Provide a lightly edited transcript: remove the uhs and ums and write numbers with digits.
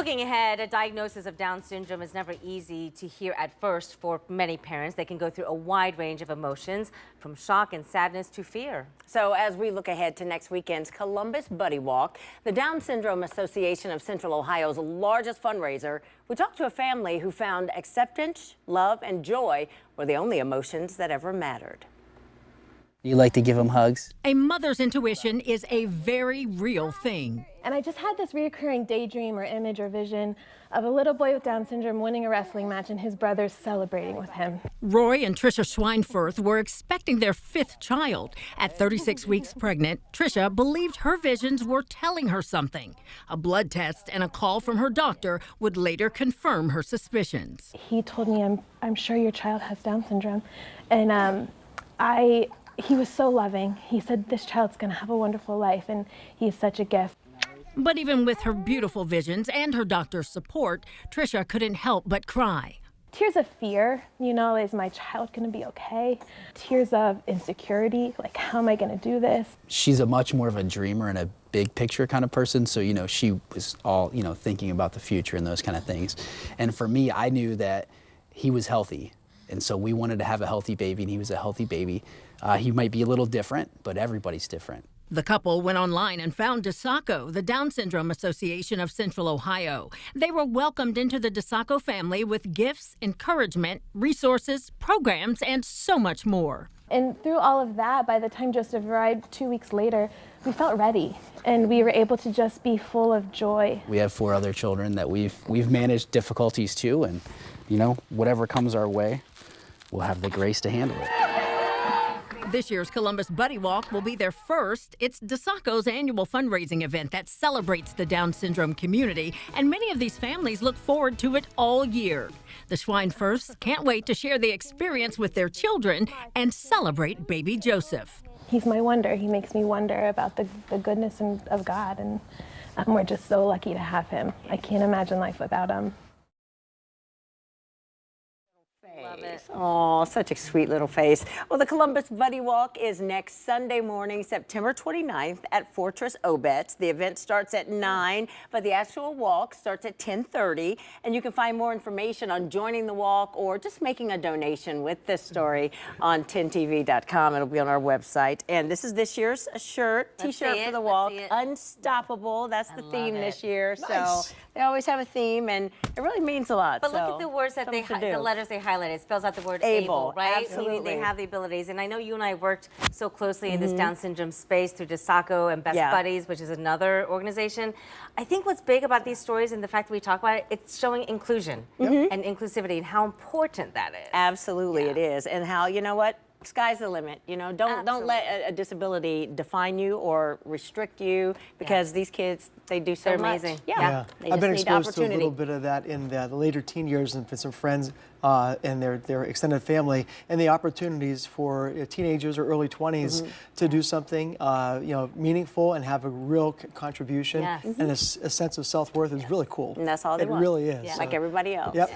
Looking ahead, a diagnosis of Down syndrome is never easy to hear at first for many parents. They can go through a wide range of emotions, from shock and sadness to fear. So as we look ahead to next weekend's Columbus Buddy Walk, the Down Syndrome Association of Central Ohio's largest fundraiser, we talked to a family who found acceptance, love, and joy were the only emotions that ever mattered. You like to give them hugs? A mother's intuition is a very real thing. And I just had this reoccurring daydream or image or vision of a little boy with Down syndrome winning a wrestling match and his brothers celebrating with him. Roy and Patricia Schweinfurth were expecting their 5th child. At 36 weeks pregnant, Tricia believed her visions were telling her something. A blood test and a call from her doctor would later confirm her suspicions. He told me, I'm sure your child has Down syndrome. And he was so loving. He said, this child's going to have a wonderful life, and he's such a gift. But even with her beautiful visions and her doctor's support, Tricia couldn't help but cry. Tears of fear, is my child going to be okay? Tears of insecurity, like, how am I going to do this? She's a much more of a dreamer and a big picture kind of person, so, she was all, thinking about the future and those kind of things. And for me, I knew that he was healthy, and so we wanted to have a healthy baby, and he was a healthy baby. He might be a little different, but everybody's different. The couple went online and found DeSacco, the Down Syndrome Association of Central Ohio. They were welcomed into the DeSacco family with gifts, encouragement, resources, programs, and so much more. And through all of that, by the time Joseph arrived 2 weeks later, we felt ready, and we were able to just be full of joy. We have 4 other children that we've managed difficulties too, and whatever comes our way, we'll have the grace to handle it. This year's Columbus Buddy Walk will be their first. It's DeSacco's annual fundraising event that celebrates the Down syndrome community, and many of these families look forward to it all year. The Schweinfurths can't wait to share the experience with their children and celebrate baby Joseph. He's my wonder. He makes me wonder about the goodness of God, and we're just so lucky to have him. I can't imagine life without him. Love it. Oh, such a sweet little face. Well, the Columbus Buddy Walk is next Sunday morning, September 29th at Fortress Obetz. The event starts at 9, but the actual walk starts at 10:30. And you can find more information on joining the walk or just making a donation with this story on 10tv.com. It'll be on our website. And this is this year's shirt, T-shirt for the walk. Unstoppable. That's the theme this year. Nice. So they always have a theme, and it really means a lot. But look at the words that the letters they highlighted. It spells out the word able, right? Absolutely. They have the abilities. And I know you and I worked so closely in this Down syndrome space through DeSacco and Best Buddies, which is another organization. I think what's big about these stories and the fact that we talk about it, it's showing inclusion and inclusivity and how important that is. Absolutely, it is. And how, sky's the limit. Don't let a disability define you or restrict you, because these kids, they do so They're much. amazing. Yeah. I've been exposed to a little bit of that in the later teen years, and for some friends and their extended family, and the opportunities for teenagers or early 20s to do something meaningful and have a real contribution and a sense of self-worth is really cool. And that's all they want. It really is. Like everybody else. Yep.